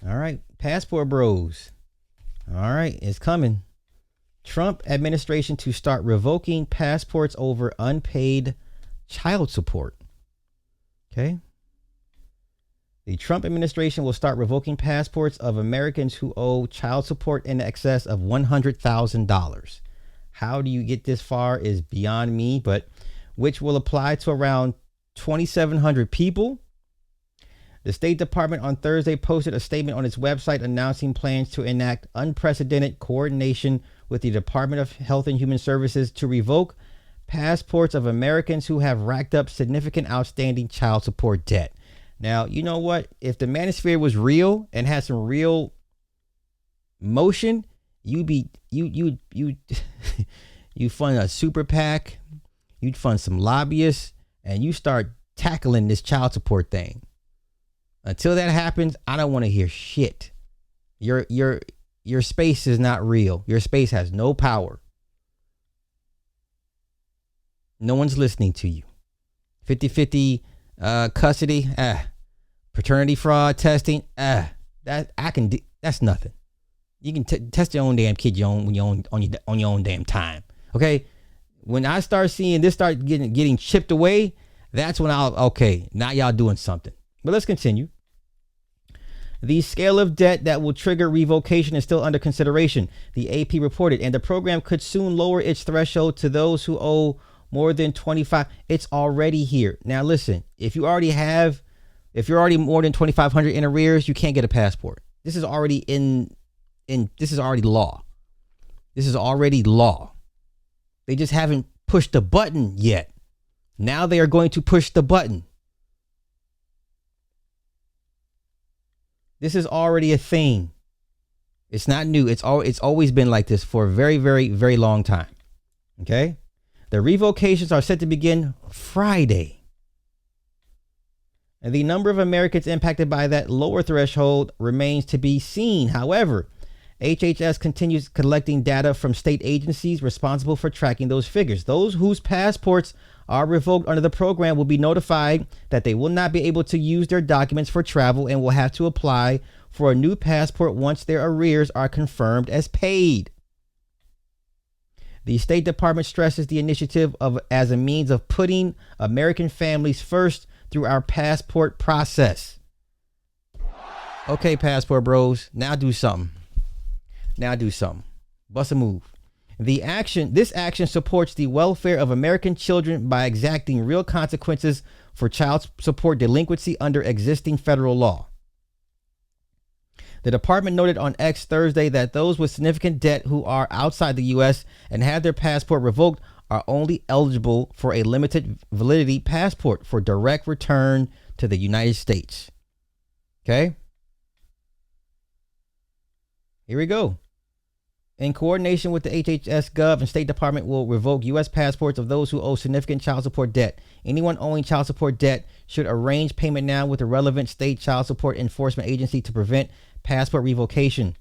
All right, passport bros. All right, it's coming. Trump administration to start revoking passports over unpaid child support. Okay. The Trump administration will start revoking passports of Americans who owe child support in excess of $100,000. How do you get this far is beyond me, but which will apply to around 2,700 people. The State Department on Thursday posted a statement on its website announcing plans to enact unprecedented coordination with the Department of Health and Human Services to revoke passports of Americans who have racked up significant outstanding child support debt. Now, you know what? If the manosphere was real and had some real motion, you fund a super PAC, you'd fund some lobbyists, and you start tackling this child support thing. Until that happens, I don't want to hear shit. Your space is not real. Your space has no power. No one's listening to you. 50-50 custody, paternity fraud testing, that's nothing. You can test your own damn kid on your own damn time. Okay, when I start seeing this start getting chipped away, that's when now y'all doing something. But let's continue. The scale of debt that will trigger revocation is still under consideration, the AP reported, and the program could soon lower its threshold to those who owe more than 25. It's already here. Now listen, if you're already more than 2,500 in arrears, you can't get a passport. This is already this is already law. This is already law. They just haven't pushed the button yet. Now they are going to push the button. This is already a thing. It's not new. It's always been like this for a very, very, very long time. Okay? The revocations are set to begin Friday. And the number of Americans impacted by that lower threshold remains to be seen. However, HHS continues collecting data from state agencies responsible for tracking those figures. Those whose passports are revoked under the program will be notified that they will not be able to use their documents for travel and will have to apply for a new passport once their arrears are confirmed as paid. The State Department stresses the initiative as a means of putting American families first through our passport process. Okay, passport bros, now do something. Bust a move. This action supports the welfare of American children by exacting real consequences for child support delinquency under existing federal law. The department noted on X Thursday that those with significant debt who are outside the U.S. and have their passport revoked are only eligible for a limited validity passport for direct return to the United States. Okay? Here we go. In coordination with the HHS Gov and State Department will revoke U.S. passports of those who owe significant child support debt. Anyone owing child support debt should arrange payment now with the relevant state child support enforcement agency to prevent passport revocation.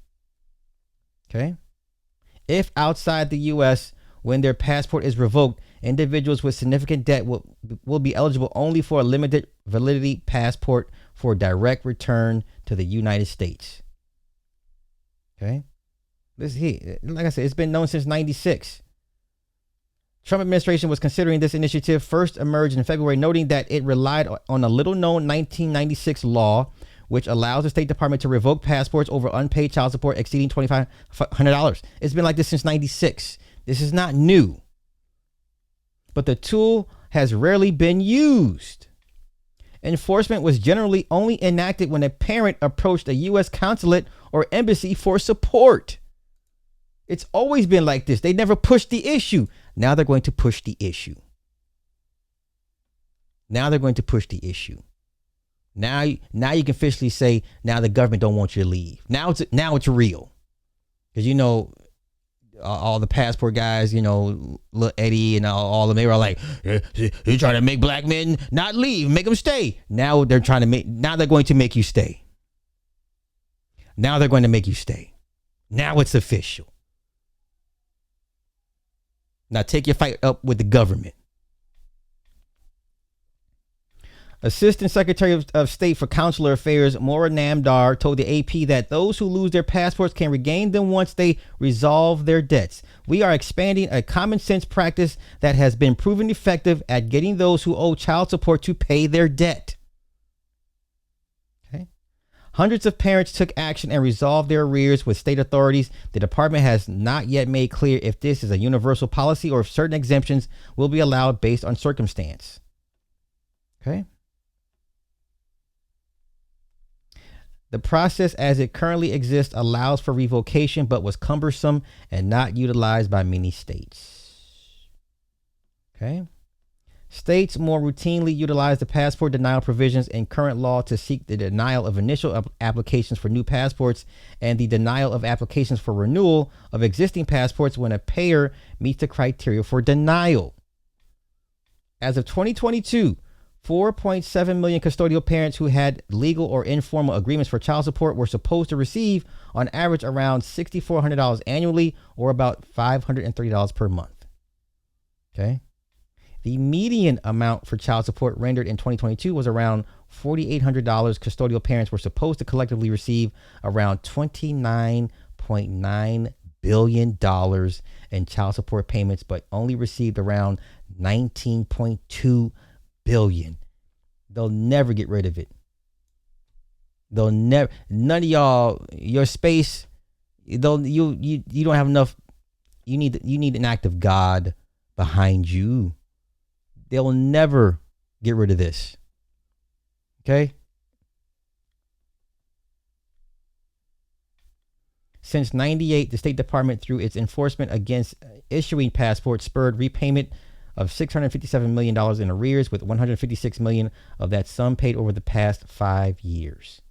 Okay? If outside the U.S., when their passport is revoked, individuals with significant debt will be eligible only for a limited validity passport for direct return to the United States. Okay? Like I said, it's been known since 96. Trump administration was considering this initiative first emerged in February, noting that it relied on a little-known 1996 law, which allows the State Department to revoke passports over unpaid child support exceeding $2,500. It's been like this since 96. This is not new. But the tool has rarely been used. Enforcement was generally only enacted when a parent approached a U.S. consulate or embassy for support. It's always been like this. They never pushed the issue. Now they're going to push the issue. Now you can officially say, now the government don't want you to leave. Now it's real. Because, all the passport guys, Lil Eddie and all of them, they were like, you're trying to make black men not leave, make them stay. Now they're going to make you stay. Now it's official. Now take your fight up with the government. Assistant Secretary of State for Consular Affairs Maura Namdar told the AP that those who lose their passports can regain them once they resolve their debts. We are expanding a common sense practice that has been proven effective at getting those who owe child support to pay their debt. Okay. Hundreds of parents took action and resolved their arrears with state authorities. The department has not yet made clear if this is a universal policy or if certain exemptions will be allowed based on circumstance. Okay. The process as it currently exists allows for revocation, but was cumbersome and not utilized by many states. Okay. States more routinely utilize the passport denial provisions in current law to seek the denial of initial applications for new passports and the denial of applications for renewal of existing passports when a payer meets the criteria for denial. As of 2022, 4.7 million custodial parents who had legal or informal agreements for child support were supposed to receive, on average, around $6,400 annually, or about $530 per month. Okay. The median amount for child support rendered in 2022 was around $4,800. Custodial parents were supposed to collectively receive around $29.9 billion in child support payments, but only received around $19.2 billion. They'll never get rid of it. They'll never. None of y'all, your space. You don't have enough. You need an act of God behind you. They'll never get rid of this. Okay. Since 98, the State Department, through its enforcement against issuing passports, spurred repayment of $657 million in arrears, with $156 million of that sum paid over the past 5 years.